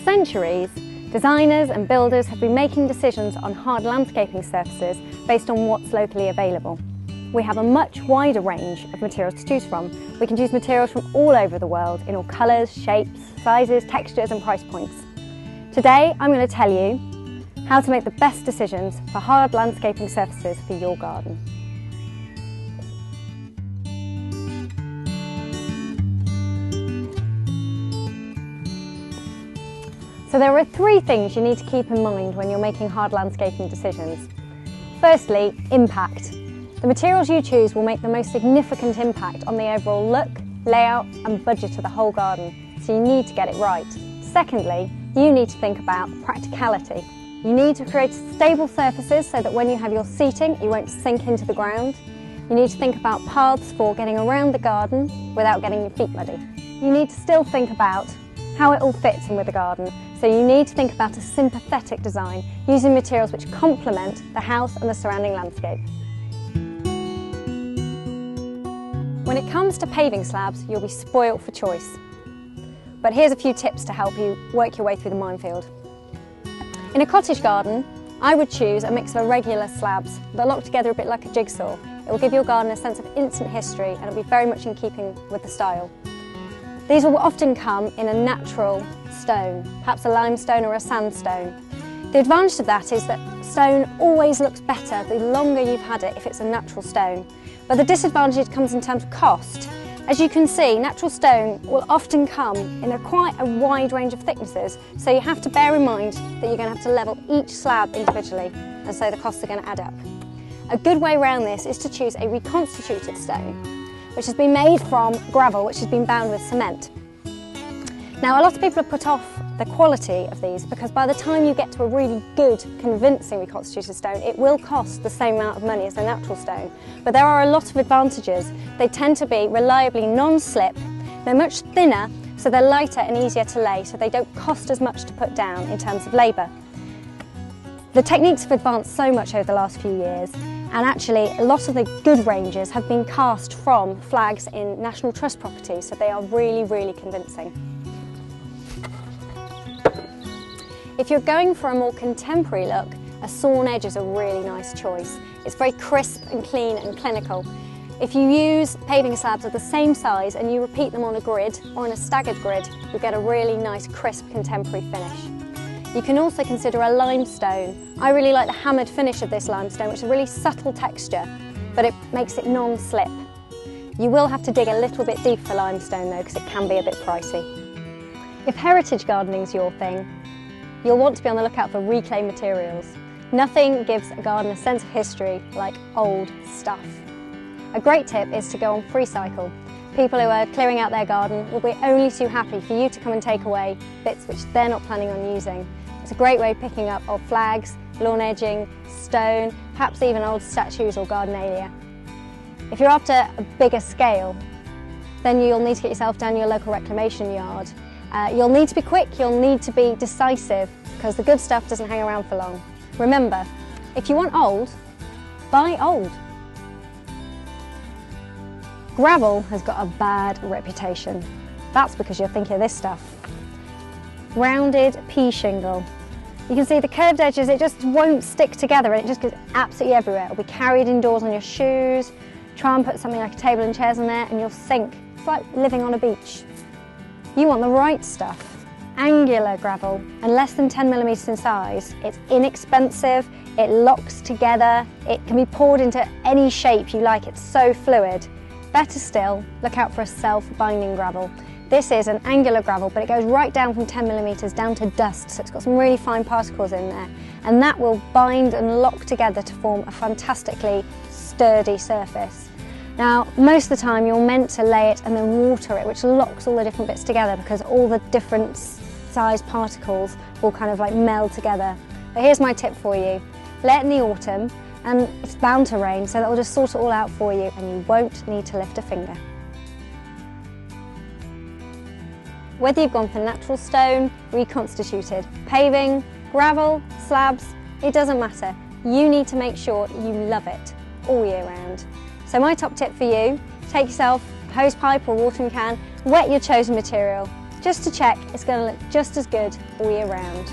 centuries, designers and builders have been making decisions on hard landscaping surfaces based on what's locally available. We have a much wider range of materials to choose from. We can choose materials from all over the world in all colours, shapes, sizes, textures and price points. Today I'm going to tell you how to make the best decisions for hard landscaping surfaces for your garden. So there are three things you need to keep in mind when you're making hard landscaping decisions. Firstly, impact. The materials you choose will make the most significant impact on the overall look, layout and budget of the whole garden, so you need to get it right. Secondly, you need to think about practicality. You need to create stable surfaces so that when you have your seating, you won't sink into the ground. You need to think about paths for getting around the garden without getting your feet muddy. You need to still think about how it all fits in with the garden. So you need to think about a sympathetic design using materials which complement the house and the surrounding landscape. When it comes to paving slabs, you'll be spoilt for choice. But here's a few tips to help you work your way through the minefield. In a cottage garden, I would choose a mix of irregular slabs that lock together a bit like a jigsaw. It will give your garden a sense of instant history and it'll be very much in keeping with the style. These will often come in a natural stone, perhaps a limestone or a sandstone. The advantage of that is that stone always looks better the longer you've had it if it's a natural stone. But the disadvantage comes in terms of cost. As you can see, natural stone will often come in quite a wide range of thicknesses, so you have to bear in mind that you're going to have to level each slab individually, and so the costs are going to add up. A good way around this is to choose a reconstituted stone, which has been made from gravel which has been bound with cement. Now a lot of people are put off the quality of these because by the time you get to a really good, convincing reconstituted stone, it will cost the same amount of money as a natural stone. But there are a lot of advantages. They tend to be reliably non-slip, they're much thinner, so they're lighter and easier to lay, so they don't cost as much to put down in terms of labour. The techniques have advanced so much over the last few years, and actually a lot of the good ranges have been cast from flags in National Trust property, so they are really, really convincing. If you're going for a more contemporary look, a sawn edge is a really nice choice. It's very crisp and clean and clinical. If you use paving slabs of the same size and you repeat them on a grid or in a staggered grid, you'll get a really nice crisp contemporary finish. You can also consider a limestone. I really like the hammered finish of this limestone, which is a really subtle texture, but it makes it non-slip. You will have to dig a little bit deep for limestone though, because it can be a bit pricey. If heritage gardening is your thing, you'll want to be on the lookout for reclaimed materials. Nothing gives a garden a sense of history like old stuff. A great tip is to go on FreeCycle. People who are clearing out their garden will be only too happy for you to come and take away bits which they're not planning on using. It's a great way of picking up old flags, lawn edging, stone, perhaps even old statues or gardenalia. If you're after a bigger scale, then you'll need to get yourself down your local reclamation yard. You'll need to be quick, you'll need to be decisive, because the good stuff doesn't hang around for long. Remember, if you want old, buy old. Gravel has got a bad reputation. That's because you're thinking of this stuff. Rounded pea shingle. You can see the curved edges, it just won't stick together and it just goes absolutely everywhere. It'll be carried indoors on your shoes. Try and put something like a table and chairs on there and you'll sink. It's like living on a beach. You want the right stuff. Angular gravel, and less than 10mm in size. It's inexpensive, it locks together, it can be poured into any shape you like, it's so fluid. Better still, look out for a self-binding gravel. This is an angular gravel, but it goes right down from 10mm down to dust, so it's got some really fine particles in there, and that will bind and lock together to form a fantastically sturdy surface. Now, most of the time you're meant to lay it and then water it, which locks all the different bits together because all the different size particles will kind of like meld together. But here's my tip for you. Lay it in the autumn and it's bound to rain, so that will just sort it all out for you and you won't need to lift a finger. Whether you've gone for natural stone, reconstituted, paving, gravel, slabs, it doesn't matter. You need to make sure you love it all year round. So my top tip for you, take yourself a hose pipe or watering can, wet your chosen material, just to check it's going to look just as good all year round.